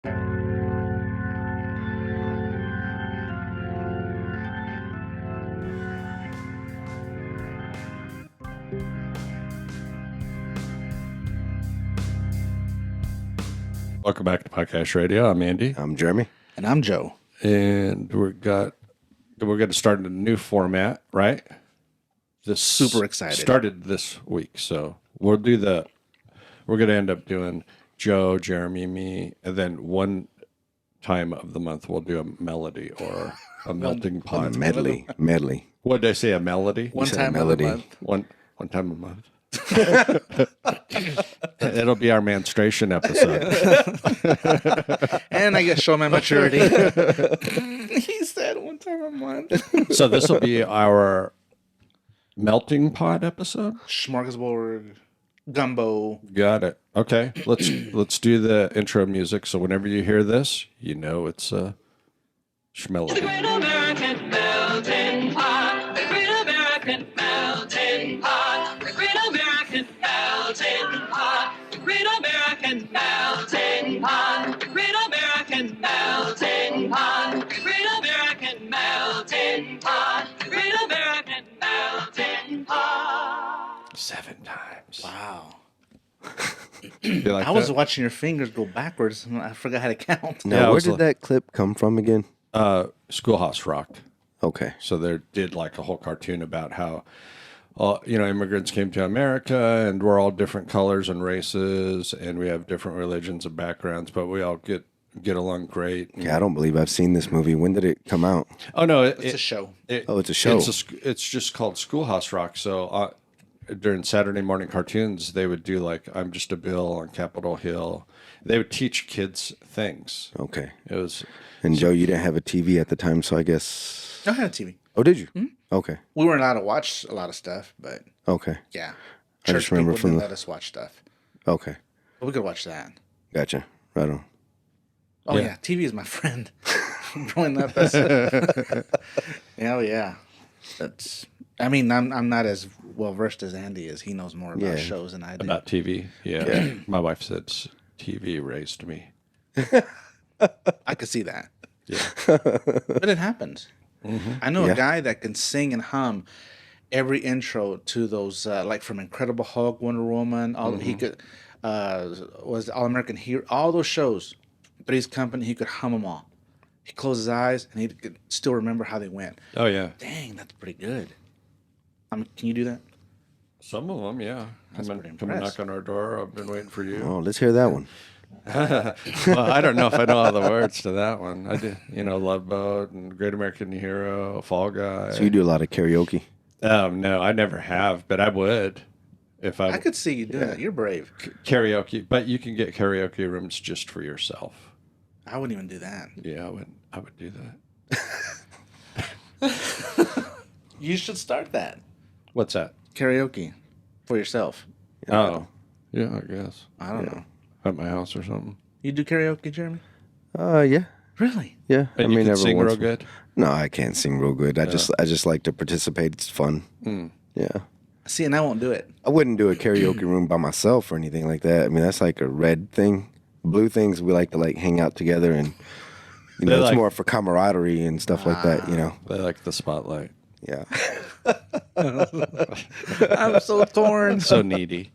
Welcome back to Podcast Radio. I'm Andy. I'm Jeremy. And I'm Joe. And we're going to start a new format, right? This Super excited. Started this week. So we're going to end up doing Joe, Jeremy, me, and then one time of the month we'll do a melody or a melting pot. Medley. What did I say? A melody? One time melody. a month. One time a month. It'll be our menstruation episode. And I guess show my maturity. He said one time a month. So this will be our melting pot episode. Smorgasbord, gumbo. Got it. Okay, let's do the intro music. So whenever you hear this, you know it's a schmelody. The Great American Melting Pot. The Great American Melting Pot. The Great American Melting Pot. The Great American Melting Pot. The Great American Melting Pot. The Great American Melting Pot. The Great American Melting Pot. 7 times. Wow. You like I was that? watching your fingers go backwards. And I forgot how to count. Now, Yeah, I where was did like- that clip come from again? Schoolhouse Rock. Okay. So they did like a whole cartoon about how, immigrants came to America and we're all different colors and races and we have different religions and backgrounds, but we all get along great. Yeah, I don't believe I've seen this movie. When did it come out? Oh no, It's a show. It's a show. It's just called Schoolhouse Rock. So during Saturday morning cartoons, they would do like I'm Just a Bill on Capitol Hill. They would teach kids things. Okay. It was And Joe, you didn't have a TV at the time, so I guess. I had a TV. Oh, did you? Okay. We weren't allowed to watch a lot of stuff, but Okay. yeah. I just remember people from didn't the- let us watch stuff. Okay. But we could watch that. Gotcha. Right on. Oh Yeah. yeah, TV is my friend. Growing up, hell yeah. That's. I mean, I'm not as well versed as Andy is. He knows more about Yeah. shows than I do. about TV. Yeah. My wife said TV raised me. I could see that, Yeah. but it happens. I know Yeah. a guy that can sing and hum every intro to those, like from Incredible Hulk, Wonder Woman. All he could was All American Hero. All those shows, Three's Company. He could hum them all. He closed his eyes and he could still remember how they went. Oh yeah. Dang, that's pretty good. Can you do that? Some of them, yeah. Come and knock on our door. I've been waiting for you. Oh, let's hear that one. Well, I don't know if I know all the words to that one. I did, Love Boat and Great American Hero, Fall Guy. So you do a lot of karaoke. No, I never have, but I would if I could see you doing that. You're brave. karaoke. But you can get karaoke rooms just for yourself. I wouldn't even do that. Yeah, I would do that. You should start that. What's that? Karaoke for yourself. Oh, yeah, I guess I don't know. at my house or something. You do karaoke, Jeremy? Yeah. Really? Yeah. And you can sing once- real good. No, I can't sing real good. I just like to participate. It's fun. Yeah. See, and I won't do it. I wouldn't do a karaoke room by myself or anything like that. I mean, that's like a red thing. Blue things, we like to hang out together and, They it's like- more for camaraderie and stuff like that, They like the spotlight. Yeah. I'm so torn. So needy.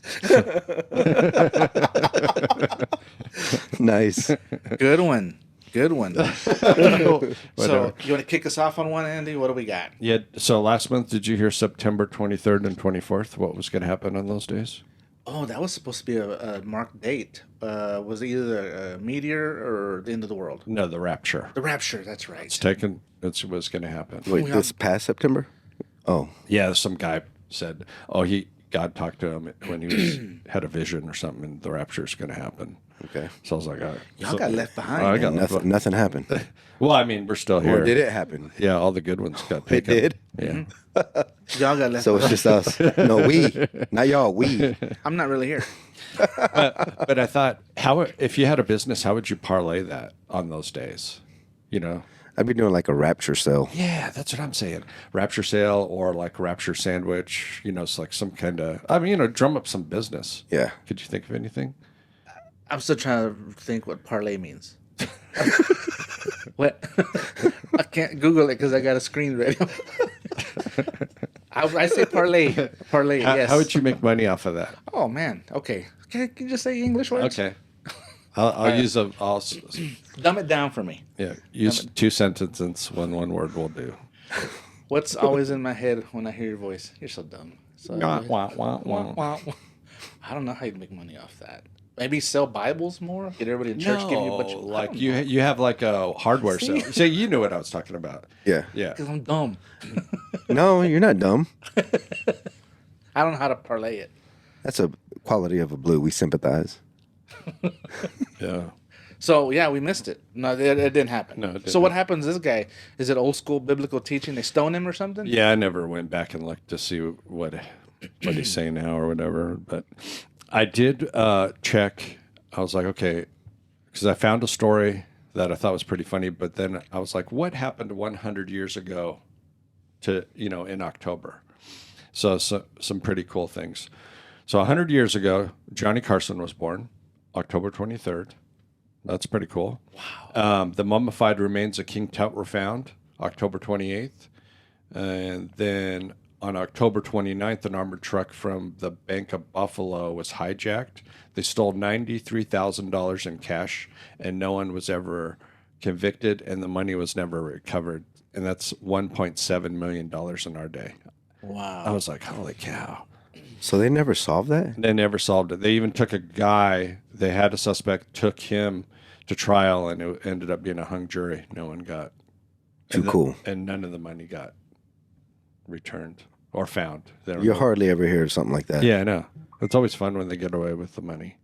Nice. Good one. Good one. So, you want to kick us off on one, Andy? What do we got? Yeah. So last month, did you hear September 23rd and 24th? What was going to happen on those days? Oh, that was supposed to be a marked date. Was it either a meteor or the end of the world? No, the Rapture. The Rapture, that's right. It was going to happen. Wait, this past September? Oh. Yeah, some guy said, God talked to him when he was had a vision or something, and the Rapture is going to happen. Okay. So I was like, Y'all got left behind. I got man. left Nothing happened. Well, I mean, we're still here. Or did it happen? Yeah, all the good ones got It taken. did? Yeah. Y'all got left So it's behind. just us. No, we. Not y'all, we. I'm not really here. But I thought, if you had a business, how would you parlay that on those days? I'd be doing like a Rapture sale. Yeah, that's what I'm saying. Rapture sale or like Rapture sandwich. It's like some kind of, drum up some business. Yeah. Could you think of anything? I'm still trying to think what parlay means. What? I can't Google it because I got a screen ready. I say parlay. Parlay, yes. How would you make money off of that? Oh, man. Okay. Can you just say English words? Okay. I'll use Dumb it down for me. use 2 sentences, one word will do. What's always in my head when I hear your voice? You're so dumb. So, Wah, wah, wah, wah. I don't know how you'd make money off that. Maybe sell Bibles more? Get everybody in church, give you a bunch of... like you have like a hardware sale. See, you knew what I was talking about. Yeah. Yeah. Because I'm dumb. No, you're not dumb. I don't know how to parlay it. That's a quality of a blue. We sympathize. Yeah. So, yeah, we missed it. No, it didn't happen. No, it didn't. So what happens to this guy? Is it old school biblical teaching? They stone him or something? Yeah, I never went back and looked to see what he's saying now or whatever. But I did check. I was like, okay, because I found a story that I thought was pretty funny. But then I was like, what happened 100 years ago in October? So some pretty cool things. So 100 years ago, Johnny Carson was born, October 23rd. That's pretty cool. Wow. The mummified remains of King Tut were found October 28th. And then on October 29th, an armored truck from the Bank of Buffalo was hijacked. They stole $93,000 in cash, and no one was ever convicted, and the money was never recovered. And that's $1.7 million in our day. Wow. I was like, holy cow. So they never solved that? They never solved it. They even took a guy, they had a suspect, took him to trial, and it ended up being a hung jury. No one got. Cool. And none of the money got returned or found. You hardly ever hear of something like that. Yeah, I know. It's always fun when they get away with the money.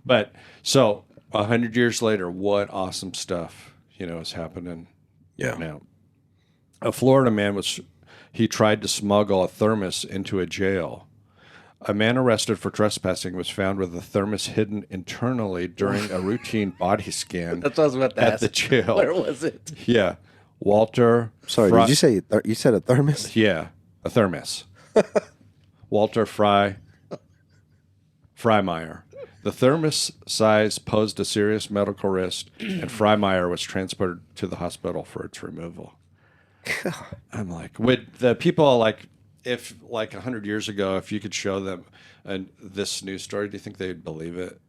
But so 100 years later, what awesome stuff, is happening now. A Florida man he tried to smuggle a thermos into a jail. A man arrested for trespassing was found with a thermos hidden internally during a routine body scan That's what I was about to at ask. the jail. Where was it? Yeah. Walter. Sorry, did you say you said a thermos? Yeah, a thermos. Walter Freimeyer. The thermos size posed a serious medical risk, and Freimeyer was transported to the hospital for its removal. I'm like, would the people if 100 years ago, if you could show them this news story, do you think they'd believe it?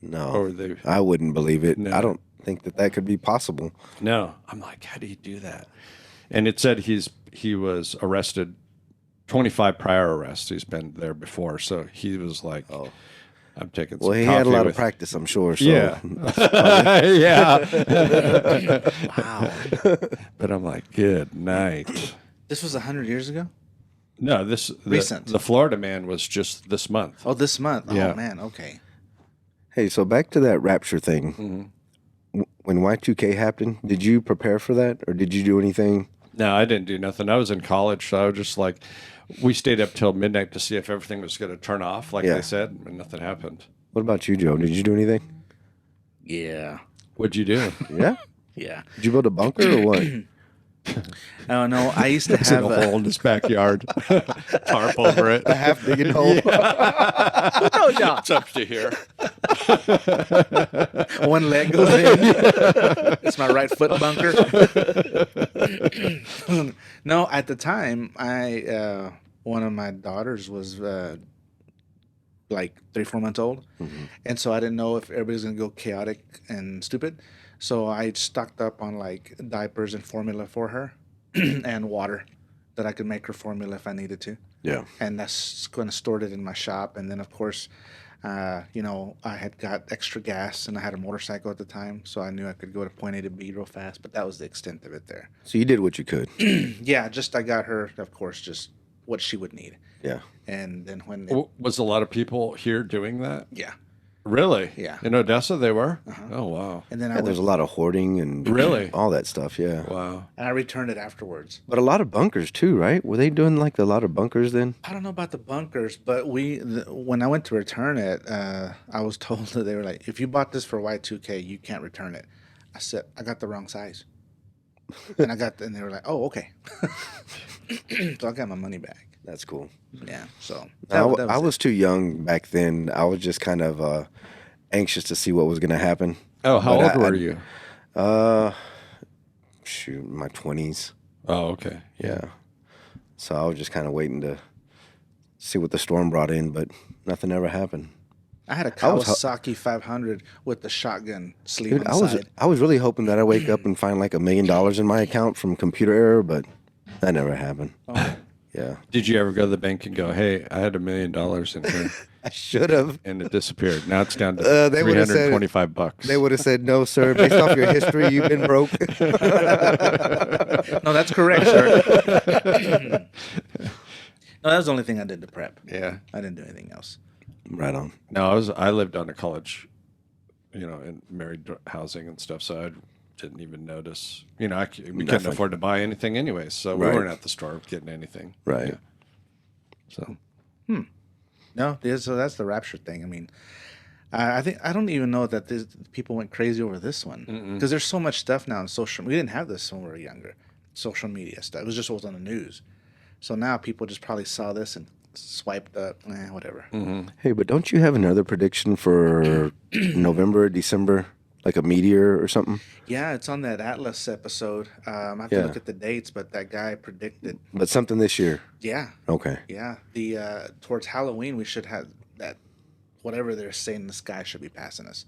No, I wouldn't believe it. No. I don't think that could be possible. No, I'm like, how do you do that? And it said he was arrested, 25 prior arrests. He's been there before, so he was like, "Oh, I'm taking." Well, some he coffee had a lot with of practice, I'm sure. So. Yeah, yeah. Wow. But I'm like, good night. This was 100 years ago? No, Recent. The Florida man was just this month. Oh, this month. Yeah. Oh, man. Okay. Hey, so back to that Rapture thing. Mm-hmm. When Y2K happened, did you prepare for that, or did you do anything? No, I didn't do nothing. I was in college, so I was just like, we stayed up till midnight to see if everything was going to turn off, like they said, and nothing happened. What about you, Joe? Did you do anything? Yeah. What'd you do? Yeah? Yeah. Did you build a bunker or what? Oh, no. I used to It's in have a hole in his backyard. Tarp over it. A half digging hole? No, no. It's up to here. One leg goes in. It's my right foot bunker. No, at the time, one of my daughters was like 3-4 months old, and so I didn't know if everybody's gonna go chaotic and stupid. So I stocked up on like diapers and formula for her, and water that I could make her formula if I needed to. Yeah. And that's going to store it in my shop. And then, of course, I had got extra gas, and I had a motorcycle at the time, so I knew I could go to point A to B real fast. But that was the extent of it there. So you did what you could. Yeah, I got her, of course, just what she would need. Yeah. And then Was a lot of people here doing that? yeah, Really? Yeah. In Odessa, they were? Oh, wow. and then Yeah, there's a lot of hoarding and Really? all that stuff, yeah. Wow. I returned it afterwards. But a lot of bunkers too, right? Were they doing like a lot of bunkers then? I don't know about the bunkers, but when I went to return it, I was told that they were like, if you bought this for Y2K, you can't return it. I said, I got the wrong size. And and they were like, oh, okay. So I got my money back. That's cool. Yeah, so I it. was too young back then. I was just kind of anxious to see what was going to happen. Oh, how But old were you? Shoot, my 20s. Oh, okay. Yeah. So I was just kind of waiting to see what the storm brought in, but nothing ever happened. I had a was ho- Kawasaki 500 with the shotgun sleeve Dude, on the side. I was really hoping that I wake up and find like $1 million in my account from computer error, but that never happened. Oh. Yeah. Did you ever go to the bank and go, "Hey, I had $1 million in here," I should have. and it disappeared? Now it's down to They would've said- $325. They would have said, no, sir. Based off your history, you've been broke. No, that's correct, sir. No, that was the only thing I did to prep. Yeah. I didn't do anything else. Right on. No, I lived on a college, in married housing and stuff, so I didn't even notice. We couldn't Definitely. afford to buy anything anyways, so we Right. weren't at the store getting anything. Right. Yeah. So No, so that's the Rapture thing. I mean, I think I don't even know that people went crazy over this one because there's so much stuff now on social. We didn't have this when we were younger. Social media stuff. It was just what was on the news. So now people just probably saw this and swiped up. Whatever. Hey, but don't you have another prediction for November, December, like a meteor or something? Yeah, it's on that Atlas episode. I have Yeah. to look at the dates, but that guy predicted. But something this year. Yeah, Okay. yeah. The towards Halloween, we should have that. Whatever they're saying in the sky should be passing us.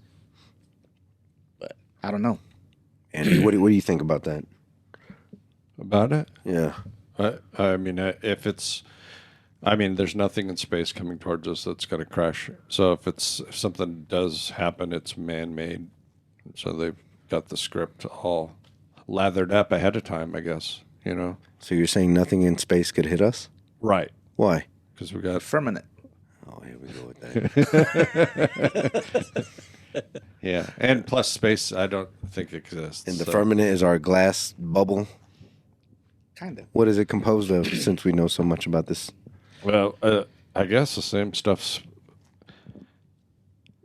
But I don't know. Andy, what do you think about that? about it, Yeah. if there's nothing in space coming towards us that's going to crash. So if something does happen, it's man-made. So they've got the script all lathered up ahead of time, I guess. So you're saying nothing in space could hit us? Right? Why? Because we got Firmament. Oh, here we go with that. yeah, and plus space, I don't think exists. And the so- firmament is our glass bubble. Kind of. What is it composed of, since we know so much about this? Well, I guess the same stuff's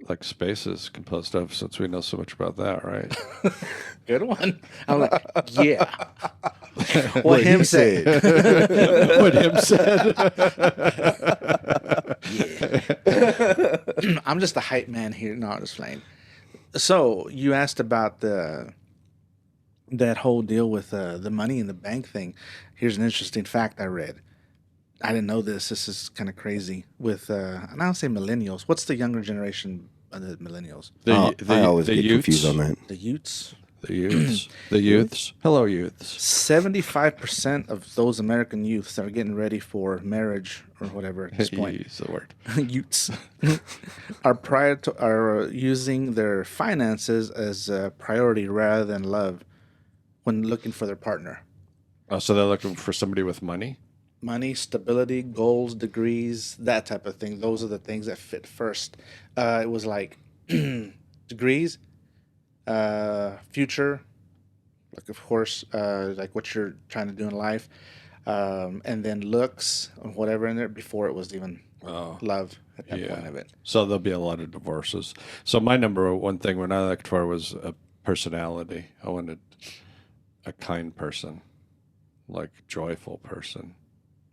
like space is composed of, since we know so much about that, right? Good one. I'm like, yeah. What him he said. What him said. I'm just the hype man here. No, I'm just playing. So you asked about that whole deal with the money in the bank thing. Here's an interesting fact I read. I didn't know this. This is kind of crazy. With I don't say millennials. What's the younger generation of the millennials? I always get confused on that. The Utes. The youths. The youths. Hello, youths. 75% of those American youths that are getting ready for marriage or whatever at this point, Use the word. youths, are using their finances as a priority rather than love when looking for their partner. Oh, so they're looking for somebody with money? Money, stability, goals, degrees, that type of thing. Those are the things that fit first. It was like degrees, future, like of course, like what you're trying to do in life, and then looks or whatever in there before it was even love at that point of it. So there'll be a lot of divorces. So my number one thing when I looked for was a personality. I wanted a kind person, like joyful person.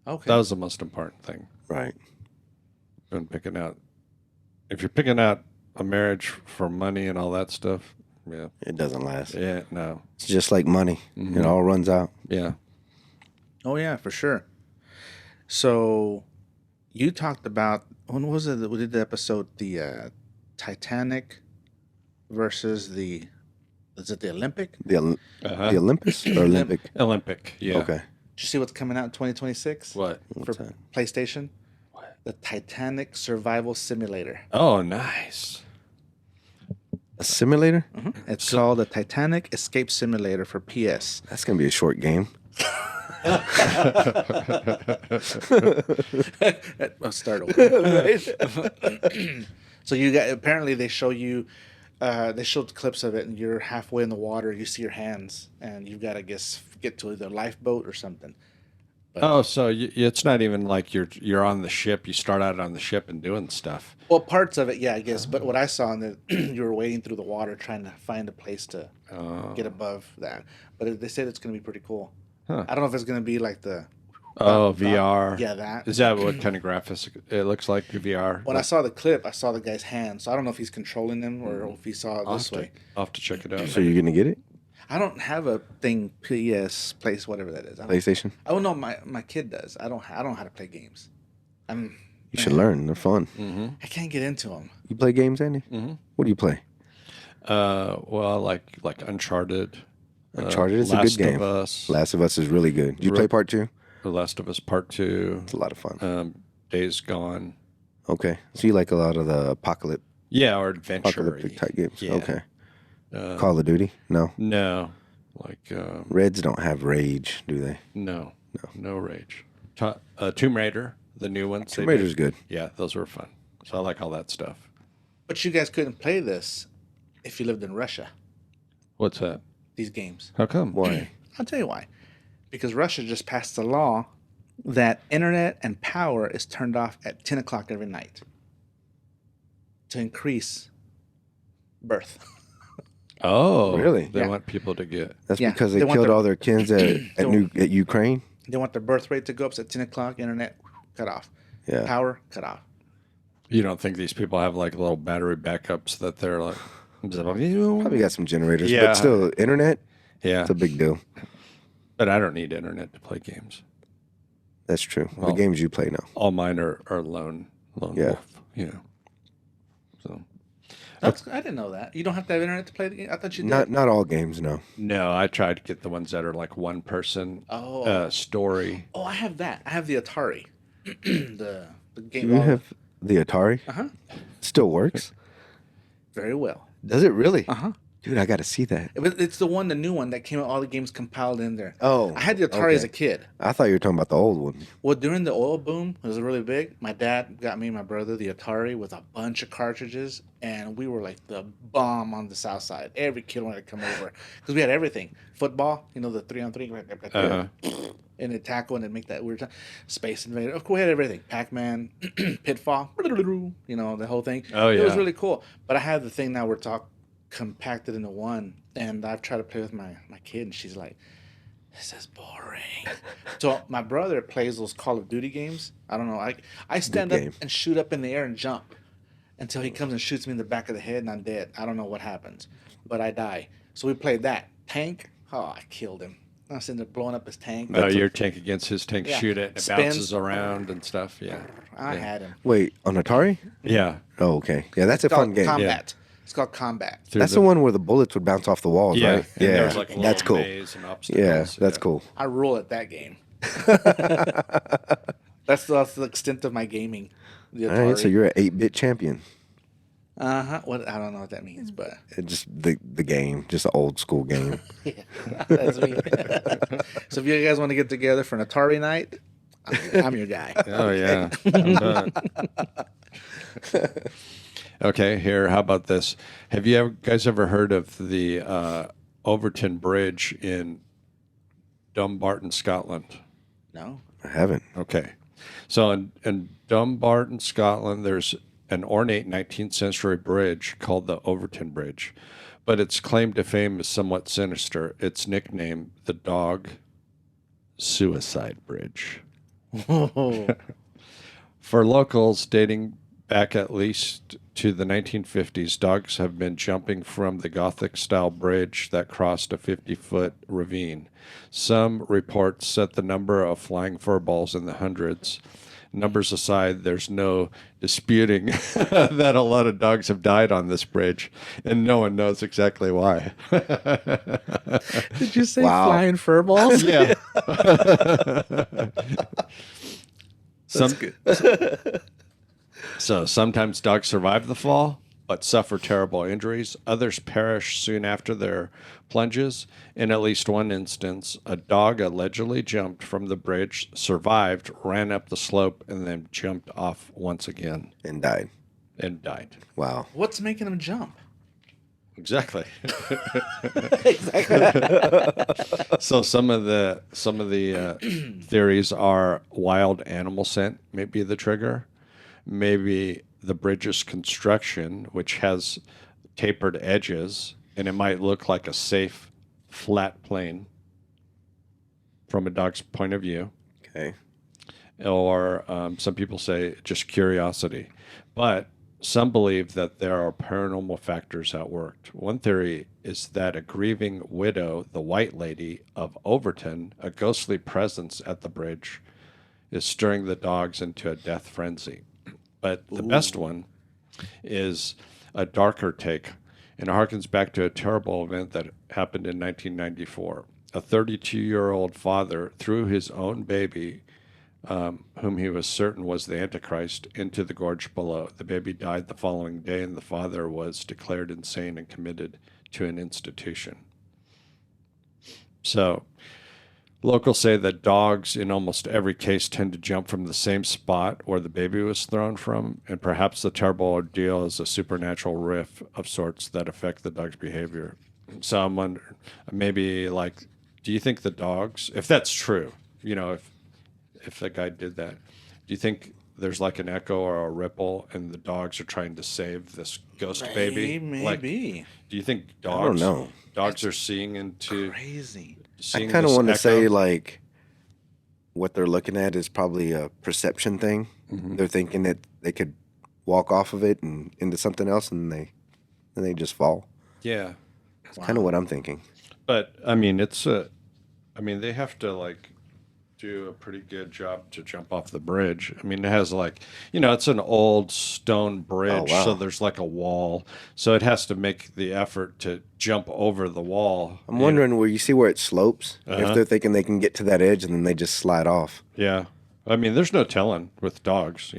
Okay. That was the most important thing. Right. When picking out, if you're picking out a marriage for money and all that stuff, yeah, It doesn't last. yeah, no, It's just like money. It all runs out. yeah. Oh yeah, for sure. So, you talked about when was it that we did the episode the Titanic versus the Olympic? The Olympus or Olympic? Olympic, yeah. Okay. Did you see what's coming out in 2026 What? for that? PlayStation? What? The Titanic Survival Simulator. Oh, nice. A simulator? It's called the Titanic Escape Simulator for PS. That's going to be a short game. I'll start over. So you got apparently they show you. They showed clips of it, and you're halfway in the water. You see your hands, and you've got to get to either a lifeboat or something. Oh, so it's not even like you're on the ship. You start out on the ship and doing stuff. Well, parts of it, yeah, I guess. But what I saw in the, you were wading through the water trying to find a place to get above that. But they said it's going to be pretty cool. Huh. I don't know if it's going to be like the. Oh, VR. Yeah, that. Is that what kind of graphics it looks like? VR. When I saw the clip, I saw the guy's hand. So I don't know if he's controlling them or if he saw it this way. I'll have to check it out. So you're going to get it? I don't have a thing. PS place, whatever that is. I don't, PlayStation. oh no, my kid does. I don't know how to play games. I'm. You should learn. They're fun. I can't get into them. You play games, Andy? Mm-hmm. What do you play? Well, like Uncharted. Uncharted is a Last good game. of Us. Last of Us is really good. Did you play part 2? The Last of Us Part 2. It's a lot of fun. Days Gone. Okay. So you like a lot of the Yeah, or adventure. apocalyptic type games. Yeah. Okay. Call of Duty? No. No. Like, Reds don't have rage, do they? no rage. Tomb Raider, the new ones. Tomb Raider's good. Yeah, those were fun. So I like all that stuff. But you guys couldn't play this if you lived in Russia. What's that? These games. How come? Why? I'll tell you why. Because Russia just passed a law that internet and power is turned off at 10 o'clock every night to increase birth. Oh, Really? They Yeah. want people to get. That's Yeah, because they they want killed their- all their kids at Ukraine? They want their birth rate to go up so at 10 o'clock, internet cut off. Yeah. Power cut off. You don't think these people have like little battery backups that they're like, Probably got some generators, Yeah. but still, internet, yeah. it's a big deal. But I don't need internet to play games. That's true. Well- the games you play now. All mine are lone Yeah. wolf. So I didn't know that. You don't have to have internet to play the game? I thought you did. Not all games, no. no, I tried to get the ones that are like one person story. Oh, I have that. I have the Atari. the game. You have the Atari? Uh-huh. Still works? Very well. Does it really? Uh-huh. Dude, I got to see that. It's the new one that came out, all the games compiled in there. Oh, I had the Atari as a kid. I thought you were talking about the old one. Well, during the oil boom, it was really big. My dad got me and my brother the Atari with a bunch of cartridges, and we were like the bomb on the south side. Every kid wanted to come over because we had everything. Football, the 3-on-3, and it tackle and it make that weird time. Space Invader, of course, we had everything. Pac-Man, Pitfall, the whole thing. Oh, It was yeah. really cool. But I have the thing now we're compacted into one, and I've tried to play with my kid, and she's like, this is boring. So my brother plays those Call of Duty games. I don't know. I stand up game. and shoot up in the air and jump until he comes and shoots me in the back of the head, and I'm dead. I don't know what happens, but I die. So we played that. Tank. Oh, I killed him. I was sitting there blowing up his tank. Oh, your tank against his tank, Yeah. shoot it, and it Spins. bounces around and stuff. Yeah. I had him. Wait, on Atari? Yeah. Oh, okay. Yeah, that's a It's fun called game. Combat. It's called Combat. Through That's the one where the bullets would bounce off the walls, Yeah. right? And Yeah, there's like a little that's cool. maze and obstacles. Yeah, that's cool. I rule at that game. That's the extent of my gaming. The All right, so Atari. you're an 8-bit champion. What I don't know what that means, but Just the game, just an old school game. that's me. So if you guys want to get together for an Atari night, I'm your guy. Oh, yeah. I'm done. Okay, here, how about this? Have you guys ever heard of the Overton Bridge in Dumbarton, Scotland? No. I haven't. Okay. So in Dumbarton, Scotland, there's an ornate 19th century bridge called the Overton Bridge, but its claim to fame is somewhat sinister. It's nicknamed the Dog Suicide Bridge. For locals, dating back at least to the 1950s, dogs have been jumping from the Gothic-style bridge that crossed a 50-foot ravine. Some reports set the number of flying furballs in the hundreds. Numbers aside, there's no disputing that a lot of dogs have died on this bridge, and no one knows exactly why. Did you say Wow. flying furballs? Yeah. So sometimes dogs survive the fall, but suffer terrible injuries. Others perish soon after their plunges. In at least one instance, a dog allegedly jumped from the bridge, survived, ran up the slope, and then jumped off once again And died. and died. Wow. What's making him jump? Exactly. So some of the theories are wild animal scent may be the trigger. Maybe the bridge's construction, which has tapered edges, and it might look like a safe, flat plane from a dog's point of view. Okay. Or some people say just curiosity. But some believe that there are paranormal factors at work. One theory is that a grieving widow, the White Lady of Overton, a ghostly presence at the bridge, is stirring the dogs into a death frenzy. But the best one is a darker take and harkens back to a terrible event that happened in 1994. A 32-year-old father threw his own baby, whom he was certain was the Antichrist, into the gorge below. The baby died the following day, and the father was declared insane and committed to an institution. So, locals say that dogs in almost every case tend to jump from the same spot where the baby was thrown from, and perhaps the terrible ordeal is a supernatural rift of sorts that affect the dog's behavior. So I'm wondering, maybe like, do you think the dogs, if that's true, if the guy did that, do you think there's like an echo or a ripple and the dogs are trying to save this ghost baby? Maybe. Like, do you think I don't dogs know. are seeing into Crazy. I kind of want to say like what they're looking at is probably a perception thing. They're thinking that they could walk off of it and into something else, and they just fall. Yeah. That's kind of what I'm thinking. But I mean, they have to like do a pretty good job to jump off the bridge. I mean, it has like, it's an old stone bridge, so there's like a wall. So it has to make the effort to jump over the wall. I'm wondering where you see where it slopes. If they're thinking they can get to that edge and then they just slide off. Yeah. I mean, there's no telling with dogs,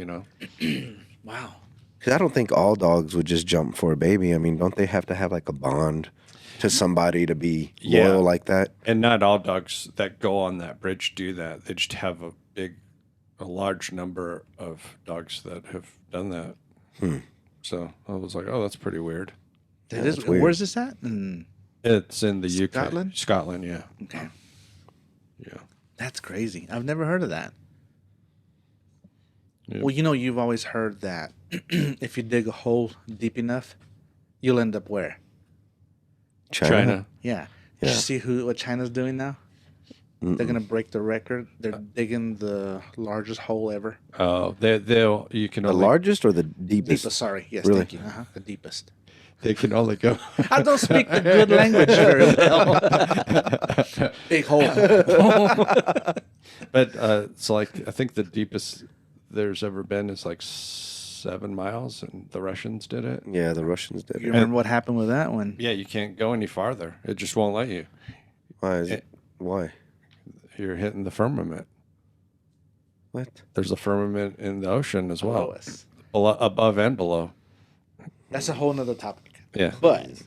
Wow. Because I don't think all dogs would just jump for a baby. I mean, don't they have to have like a bond to somebody to be loyal like that? And not all dogs that go on that bridge do that. They just have a large number of dogs that have done that. So I was like, oh, that's pretty weird. That is weird. Where's this at? It's in the Scotland? UK. Scotland, yeah. Okay. Yeah. That's crazy. I've never heard of that. Yeah. Well, you've always heard that if you dig a hole deep enough, you'll end up where? China. Yeah. Did you see what China's doing now? They're gonna break the record. They're digging the largest hole ever. Oh, you can The only, largest or the deepest? Deepest. Sorry. Yes. Really? Thank you. The deepest. they can only go. I don't speak the good language very well. Big hole. But it's like, I think the deepest there's ever been is like 7 miles, and the Russians did it. Yeah, the Russians did You it. remember what happened with that one? Yeah, you can't go any farther. It just won't let you. Why is it? Why? You're hitting the firmament. What? There's a firmament in the ocean as well, Below us. above and below. That's a whole nother topic. Yeah, But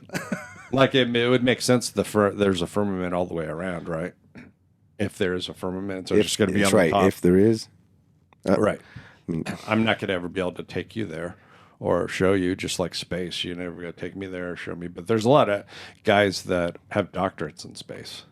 like it would make sense. There's a firmament all the way around, right? If there is a firmament, so it's just going to be on That's the right. top. If there is. Right. I'm not going to ever be able to take you there or show you, just like space. You're never going to take me there or show me. But there's a lot of guys that have doctorates in space.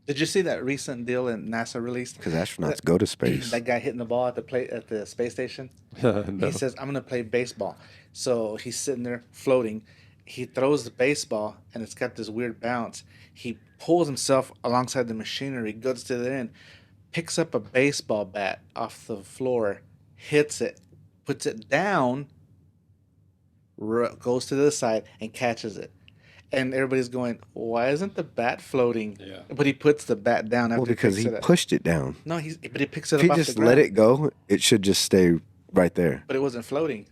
did you see that recent deal that NASA released? Because astronauts go to space. That guy hitting the ball at the space station. No. He says, "I'm gonna play baseball." So he's sitting there floating. He throws the baseball, and it's got this weird bounce. He pulls himself alongside the machinery, goes to the end, picks up a baseball bat off the floor, hits it, puts it down, goes to the side, and catches it. And everybody's going, "Why isn't the bat floating?" Yeah. But he puts the bat down after Well, because he he picks it up. pushed it down. No, but he picks it If up he off just the ground. let it go, it should just stay right there. But it wasn't floating.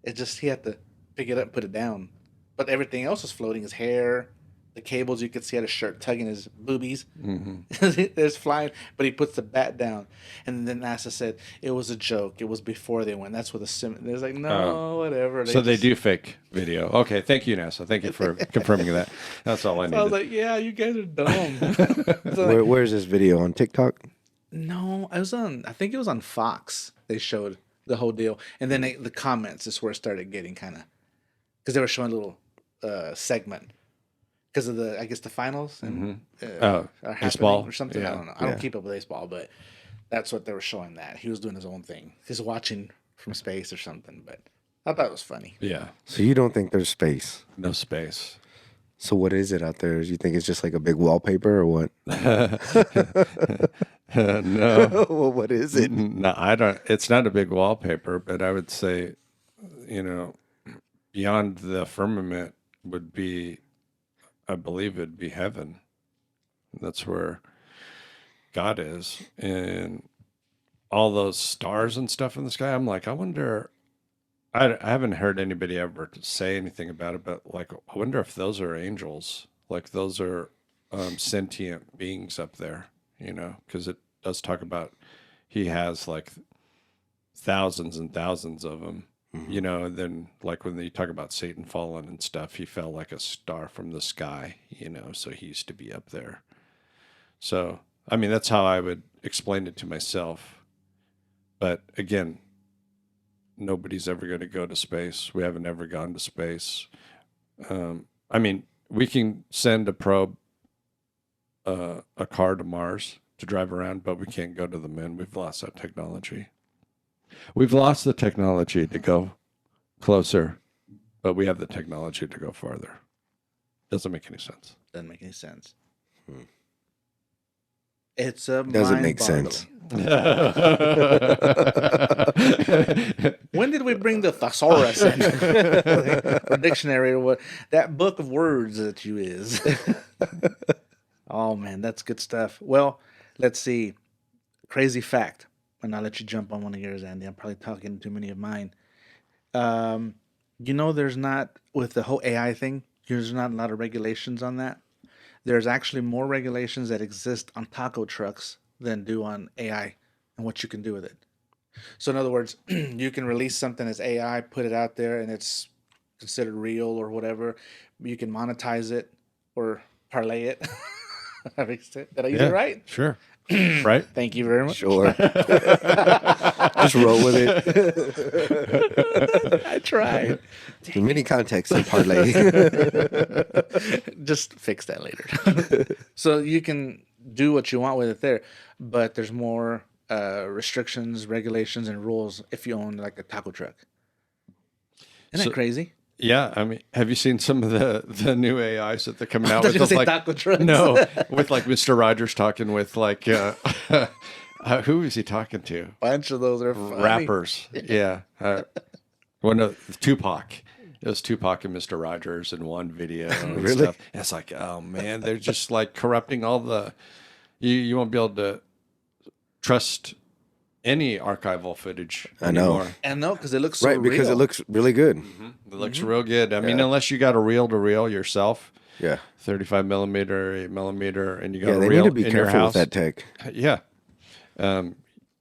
It just, he had to pick it up and put it down. But everything else was floating. His hair, the cables, you could see, had a shirt tugging his boobies. There's flying, but he puts the bat down. And then NASA said it was a joke. It was before they went. That's what there's like, no, whatever. So they do fake video. Okay, thank you, NASA. Thank you for confirming that. That's all I So I was needed. like, yeah, you guys are dumb. So like, Where's this video on TikTok? no, I think it was on Fox. They showed the whole deal. And then the comments is where it started getting kind of, because they were showing a little segment. Because of the finals and are happening baseball, or something. yeah. I don't know. I don't keep up with baseball, but that's what they were showing. That he was doing his own thing. He's watching from space or something. But I thought it was funny. Yeah, So you don't think there's space? no space. So what is it out there? You think it's just like a big wallpaper or what? No, Well, what is it? no, I don't. It's not a big wallpaper, but I would say beyond the firmament would be, I believe it'd be heaven. That's where God is. And all those stars and stuff in the sky, I'm like, I wonder, I haven't heard anybody ever say anything about it, but like, I wonder if those are angels. Like those are sentient beings up there, because it does talk about he has like thousands and thousands of them. And then like when you talk about Satan falling and stuff, he fell like a star from the sky, so he used to be up there. So, I mean, that's how I would explain it to myself. But again, nobody's ever going to go to space. We haven't ever gone to space. I mean, we can send a probe, a car to Mars to drive around, but we can't go to the moon. We've lost that technology. We've lost the technology to go closer, but we have the technology to go farther. Doesn't make any sense. Doesn't make any sense. It's a Doesn't make sense. When did we bring the thesaurus in? Or dictionary or what? That book of words that you is. Oh man, that's good stuff. Well, let's see. Crazy fact. And I'll let you jump on one of yours, Andy. I'm probably talking too many of mine. There's not, with the whole AI thing, there's not a lot of regulations on that. There's actually more regulations that exist on taco trucks than do on AI and what you can do with it. So in other words, you can release something as AI, put it out there, and it's considered real or whatever. You can monetize it or parlay it. Did I use it right? Sure. Right? Thank you very much. Sure. Just roll with it. I tried. In many contexts in parlay. Just fix that later. So you can do what you want with it there, but there's more restrictions, regulations, and rules if you own like a taco truck. Isn't that crazy? Yeah, I mean, have you seen some of the new AIs that they're coming out I was with? gonna say taco trucks. No, with like Mr. Rogers talking with like, who is he talking to? A bunch of those are funny. Rappers. Yeah. Tupac. It was Tupac and Mr. Rogers in one video. And Really? Stuff. And it's like, oh man, they're just like corrupting all the. You won't be able to trust any archival footage anymore. I know. And no, because it looks so Right, because real. it looks really good. It looks real good. I mean, unless you got a reel to reel yourself. Yeah. 35 millimeter, 8 millimeter, and you got Yeah, a they reel need to be in your careful house. with that tech. Yeah. And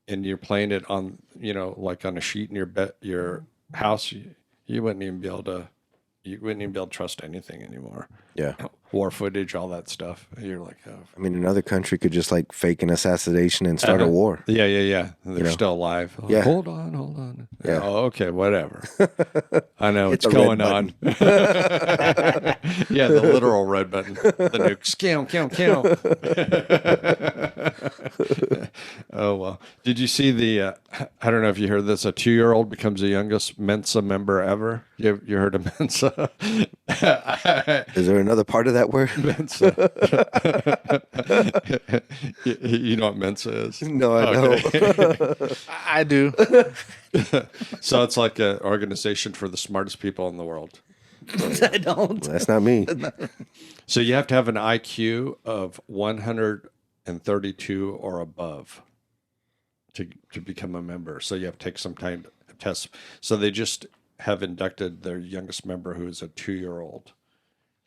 you're playing it on, like on a sheet in your house. You wouldn't even be able to trust anything anymore. Yeah. War footage, all that stuff. You're like, oh. I mean, another country could just like fake an assassination and start a war. Yeah. They're still alive. Like, Yeah. Hold on. Yeah. Oh, okay, whatever. I know Hit what's the going red on. Yeah, the literal red button. The nukes. Count. Oh, well. Did you see I don't know if you heard this, a 2-year-old becomes the youngest Mensa member ever? You heard of Mensa? Is there another part of that word? Mensa. You know what Mensa is? No, I don't. I do. So it's like an organization for the smartest people in the world. I don't. That's not me. So you have to have an IQ of 132 or above to become a member. So you have to take some time to test. So they just have inducted their youngest member, who is a 2-year-old.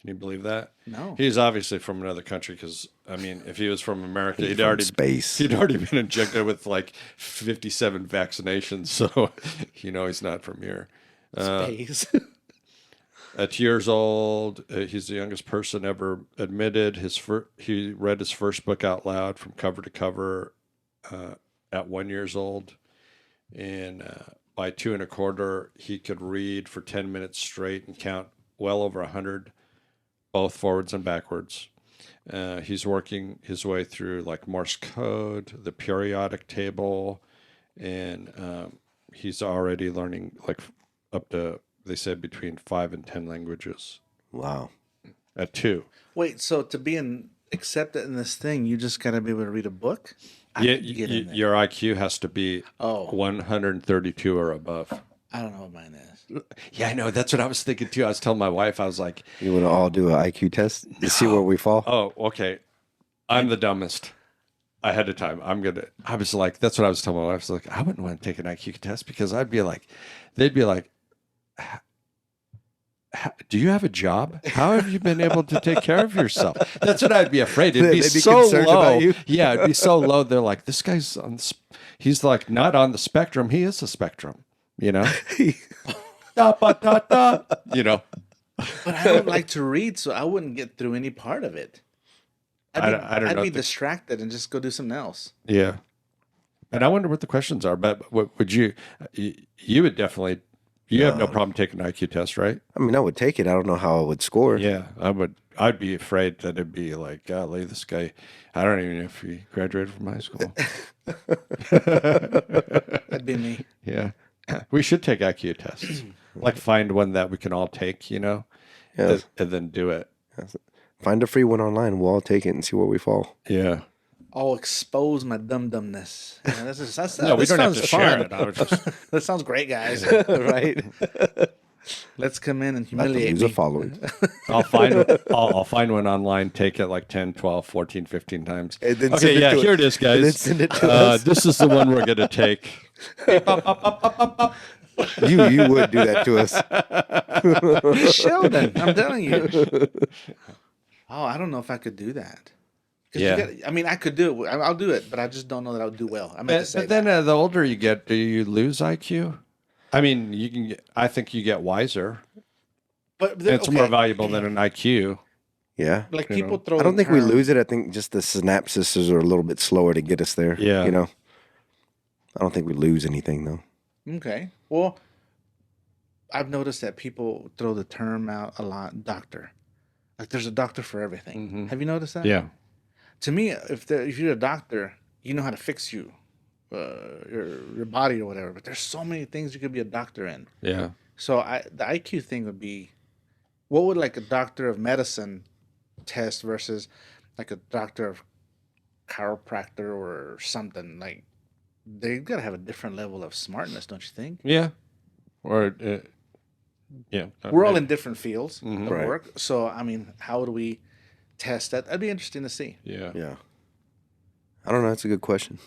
Can you believe that? No. He's obviously from another country because, I mean, if he was from America, he'd already been injected with like 57 vaccinations. So, he's not from here. Space. At 2 years old, he's the youngest person ever admitted. He read his first book out loud from cover to cover at 1 year old. And by 2 1/4, he could read for 10 minutes straight and count well over 100, both forwards and backwards. He's working his way through like Morse code, the periodic table, and he's already learning like up to, they said, between 5 and 10 languages. Wow. At 2. Wait, so to be accepted in this thing, you just got to be able to read a book? Yeah, your IQ has to be 132 or above. I don't know what mine is. Yeah, I know. That's what I was thinking too. I was telling my wife, I was like, You want to all do an IQ test to see where we fall? oh, okay. I'm the dumbest ahead of time. I was like, that's what I was telling my wife. I was like, I wouldn't want to take an IQ test because I'd be like, they'd be like, do you have a job? How have you been able to take care of yourself? That's what I'd be afraid. It'd be They'd be so concerned low. about you? Yeah, it'd be so low. They're like, this guy's on, he's like not on the spectrum. He is a spectrum, you know? Da, ba, da, da, you know? But I don't like to read, so I wouldn't get through any part of it. I don't know. I'd be distracted and just go do something else. Yeah. And I wonder what the questions are, but what would you would definitely, you have no problem taking an IQ test, right? I mean, I would take it. I don't know how I would score. Yeah, I'd be afraid that it'd be like, golly, this guy, I don't even know if he graduated from high school. That'd be me. Yeah. We should take IQ tests. Like find one that we can all take, you know, Yes. and then do it. Find a free one online. We'll all take it and see where we fall. Yeah. I'll expose my dumb-dumbness. Yeah, that's, No, we this don't have to sounds share fun. it. I would just, That sounds great, guys. Right? Let's come in and Not to humiliate lose a me. following. I'll find one online, take it like 10, 12, 14, 15 times. And then Okay, send it yeah, to here us. it is, And then guys. send it to us. This is the one we're going to take. You would do that to us. Sheldon, I'm telling you. Oh, I don't know if I could do that. 'Cause Yeah. I mean, I could do it. I'll do it, but I just don't know that I'll do well. I meant to say But then the older you get, do you lose IQ? I mean, you can get, I think you get wiser. but It's more valuable than an IQ. Yeah. Like you people know. throw. I don't the think we term- lose it. I think just the synapses are a little bit slower to get us there. Yeah. You know? I don't think we lose anything, though. Okay. Well, I've noticed that people throw the term out a lot. Doctor, like there's a doctor for everything. Mhm. Have you noticed that? Yeah. To me, if you're a doctor, you know how to fix you, your body or whatever. But there's so many things you could be a doctor in. Yeah. So the IQ thing would be, what would like a doctor of medicine test versus like a doctor of chiropractor or something? Like they've got to have a different level of smartness, don't you think? Yeah. Or, yeah. We're all in different fields Mhm. of Right. work. So, I mean, how would we test that? That'd be interesting to see. Yeah. Yeah. I don't know. That's a good question.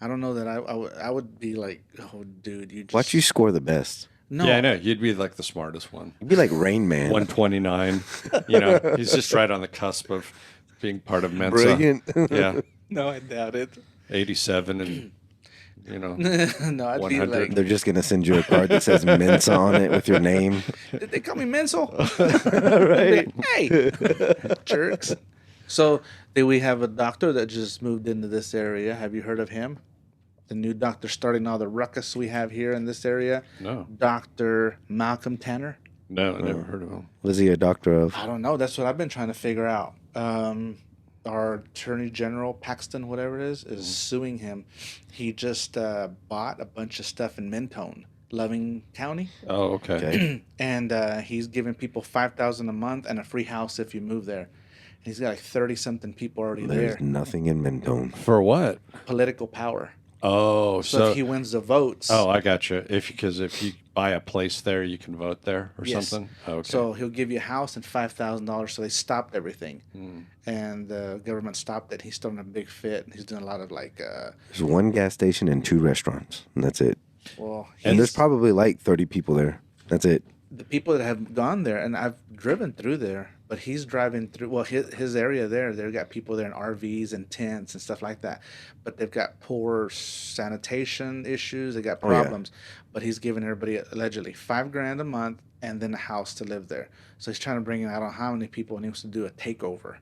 I don't know that I would be like, oh, dude, you just. Watch you score the best. No. Yeah, I know. You'd be like the smartest one. You'd be like Rain Man. 129. You know, he's just right on the cusp of being part of Mensa. Brilliant. Yeah. No, I doubt it. 87 and, you know, No, I'd be 100. like, They're just going to send you a card that says Mensa on it with your name. did they call me Menzel? Right. Hey, jerks. So, do we have a doctor that just moved into this area? Have you heard of him? The new doctor starting all the ruckus we have here in this area. no. Dr. Malcolm Tanner. No, I never heard of him. What is he a doctor of? I don't know. That's what I've been trying to figure out. Our Attorney General, Paxton, whatever it is suing him. He just bought a bunch of stuff in Mentone, Loving County. Oh, okay. Okay. And he's giving people $5,000 a month and a free house if you move there. And he's got like 30-something people already There's there. nothing in Mentone. For what? Political power. Oh, So, so, if he wins the votes, oh, I got you. Because if you buy a place there, you can vote there or Yes. something. Oh, okay. so he'll give you a house and $5,000. So they stopped everything, Hmm. and the government stopped it. He's throwing a big fit. He's doing a lot of like, There's one gas station and 2 restaurants, and that's it. well, And there's he's- probably like 30 people there. That's it. the people that have gone there, and I've driven through there, but he's driving through, well, his area there, they've got people there in RVs and tents and stuff like that, but they've got poor sanitation issues, they got Oh, yeah. problems, but he's giving everybody allegedly $5,000 a month and then a house to live there. So he's trying to bring in, I don't know how many people, and he wants to do a takeover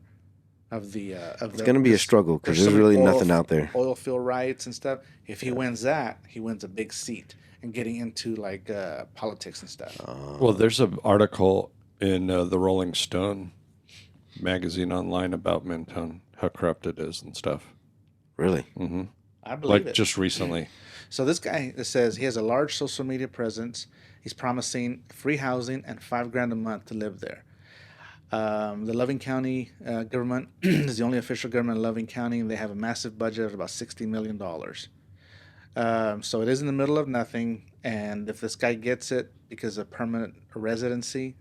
of the, It's going to be a struggle because there's really nothing out there. Oil field rights and stuff. If he wins that, he wins a big seat and getting into like politics and stuff. Well, there's an article in the Rolling Stone magazine online about Mentone, how corrupt it is and stuff. Really? I believe Like it. just recently. So this guy says he has a large social media presence. He's promising free housing and $5,000 a month to live there. The Loving County government is the only official government in Loving County, and they have a massive budget of about $60 million. So it is in the middle of nothing, and if this guy gets it because of permanent residency,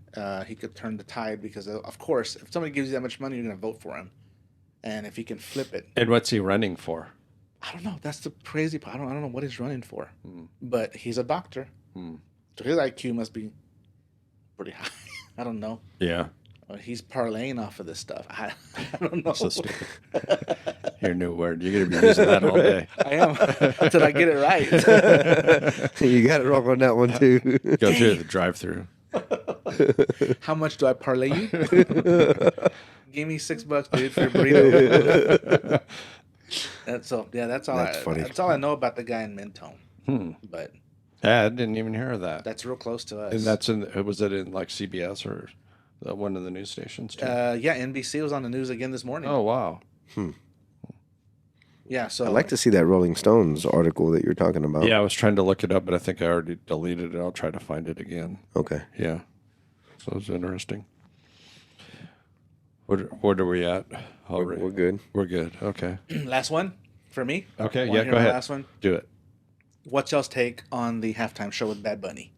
he could turn the tide. Because of course, if somebody gives you that much money, you're going to vote for him, and if he can flip it, And what's he running for? I don't know. That's the crazy part. I don't know what he's running for, but he's a doctor, so his IQ must be pretty high. I don't know. Yeah. He's parlaying off of this stuff. I don't know. So stupid. Your new word. You're going to be using that all day. I am until I get it right. You got it wrong on that one too. Go through the drive-through. How much do I parlay you? Give me $6, dude, for your burrito. That's all. Yeah, that's all. That's funny. That's all I know about the guy in Mentone. But Yeah, I didn't even hear of that. that's real close to us. And that's was it in like CBS or one of the news stations too? Yeah, NBC was on the news again this morning. Oh, wow. Yeah, so I'd like to see that Rolling Stones article that you're talking about. Yeah, I was trying to look it up, but I think I already deleted it. I'll try to find it again. Okay. Yeah. So it's interesting. What are we at? We're good. We're good. Okay. last one for me. Okay. Wanna Yeah, hear go my ahead. Last one. Do it. What's y'all's take on the halftime show with Bad Bunny?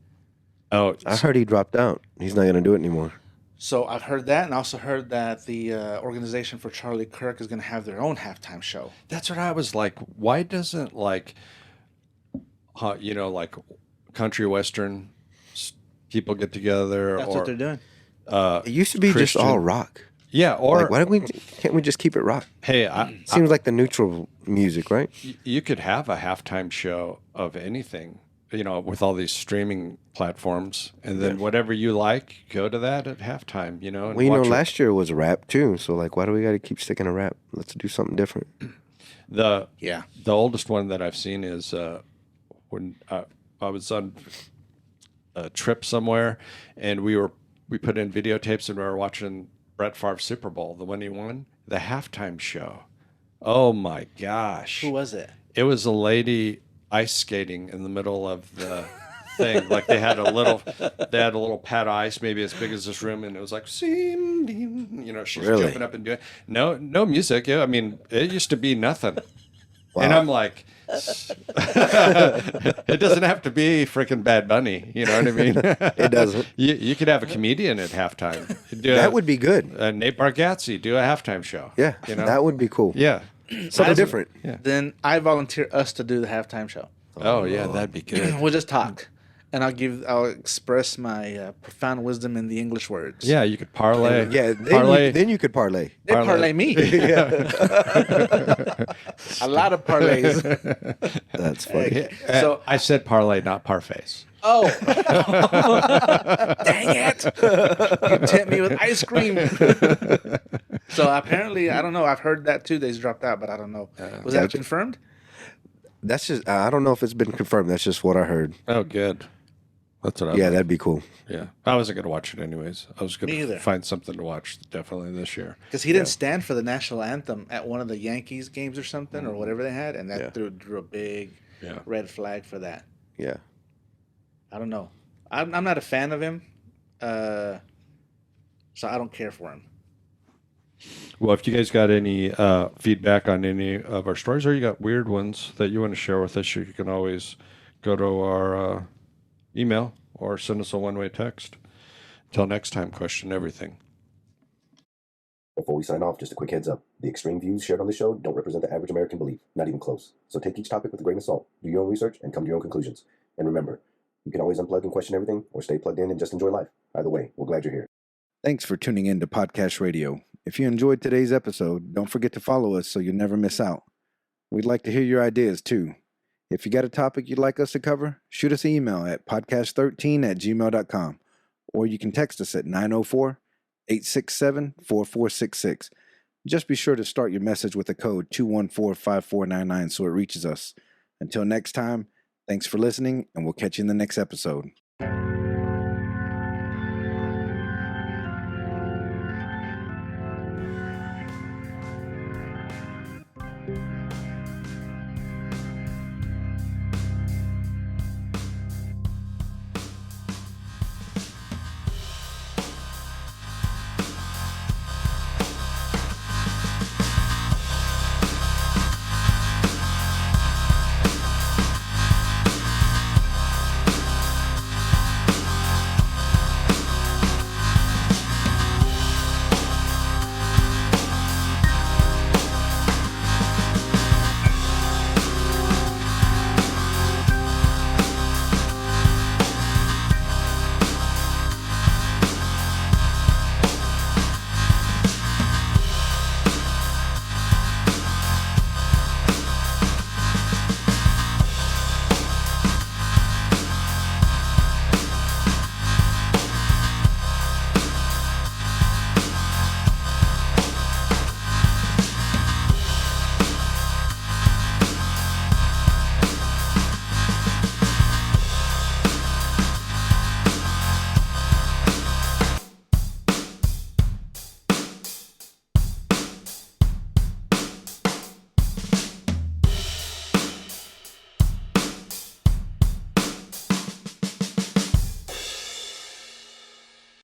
Oh, I heard he dropped out. He's not going to do it anymore. So I've heard that, and also heard that the organization for Charlie Kirk is going to have their own halftime show. that's what I was like. Why doesn't like country western people get together? That's or, what they're doing. It used to be just all rock. Yeah. Or Like, can't we just keep it rock? hey, Seems like the neutral music, right? you could have a halftime show of anything, with all these streaming platforms, and then whatever you like, go to that at halftime, and Well, watch it. last year was rap too. So, like, why do we got to keep sticking to rap? Let's do something different. The Yeah. the oldest one that I've seen is when I was on a trip somewhere, and we put in videotapes, and we were watching Brett Favre's Super Bowl, the one he won, the halftime show. Oh my gosh! Who was it? It was a lady ice skating in the middle of the thing. Like they had a little pad of ice, maybe as big as this room, and it was like, she's Really? jumping up and doing no music. Yeah, I mean, it used to be nothing. Wow. And I'm like, it doesn't have to be freaking Bad Bunny. You know what I mean? It doesn't. You could have a comedian at halftime. That would be good. Nate Bargatze do a halftime show. Yeah, that would be cool. Yeah. Something different. Then I volunteer us to do the halftime show. Oh yeah, that'd be good. We'll just talk, and I'll express my profound wisdom in the English words. Yeah, you could parlay. Yeah, parlay. you could parlay. They parlay me. A lot of parlays. That's funny. So I said parlay, not parfaits. oh, dang it! You tempt me with ice cream. So apparently, I don't know. I've heard that 2 days dropped out, but I don't know. Was that Gotcha. confirmed? That's just, I don't know if it's been confirmed. That's just what I heard. Oh, good. That's what I. Yeah, like. that'd be cool. Yeah. I wasn't gonna watch it anyways. I was Me gonna either. find something to watch definitely this year. Because he didn't stand for the national anthem at one of the Yankees games or something, or whatever they had, and that Yeah. drew a big Yeah. red flag for that. Yeah. I don't know. I'm not a fan of him, so I don't care for him. Well, if you guys got any feedback on any of our stories, or you got weird ones that you want to share with us, you can always go to our email or send us a one-way text. Until next time, question everything. Before we sign off, just a quick heads up. The extreme views shared on this show don't represent the average American belief, not even close. So take each topic with a grain of salt, do your own research, and come to your own conclusions. And remember, you can always unplug and question everything, or stay plugged in and just enjoy life. Either way, we're glad you're here. Thanks for tuning in to Podcast Radio. If you enjoyed today's episode, don't forget to follow us so you'll never miss out. We'd like to hear your ideas too. If you got a topic you'd like us to cover, shoot us an email at podcast13@gmail.com, or you can text us at 904-867-4466. Just be sure to start your message with the code 214-5499 so it reaches us. Until next time, thanks for listening, and we'll catch you in the next episode.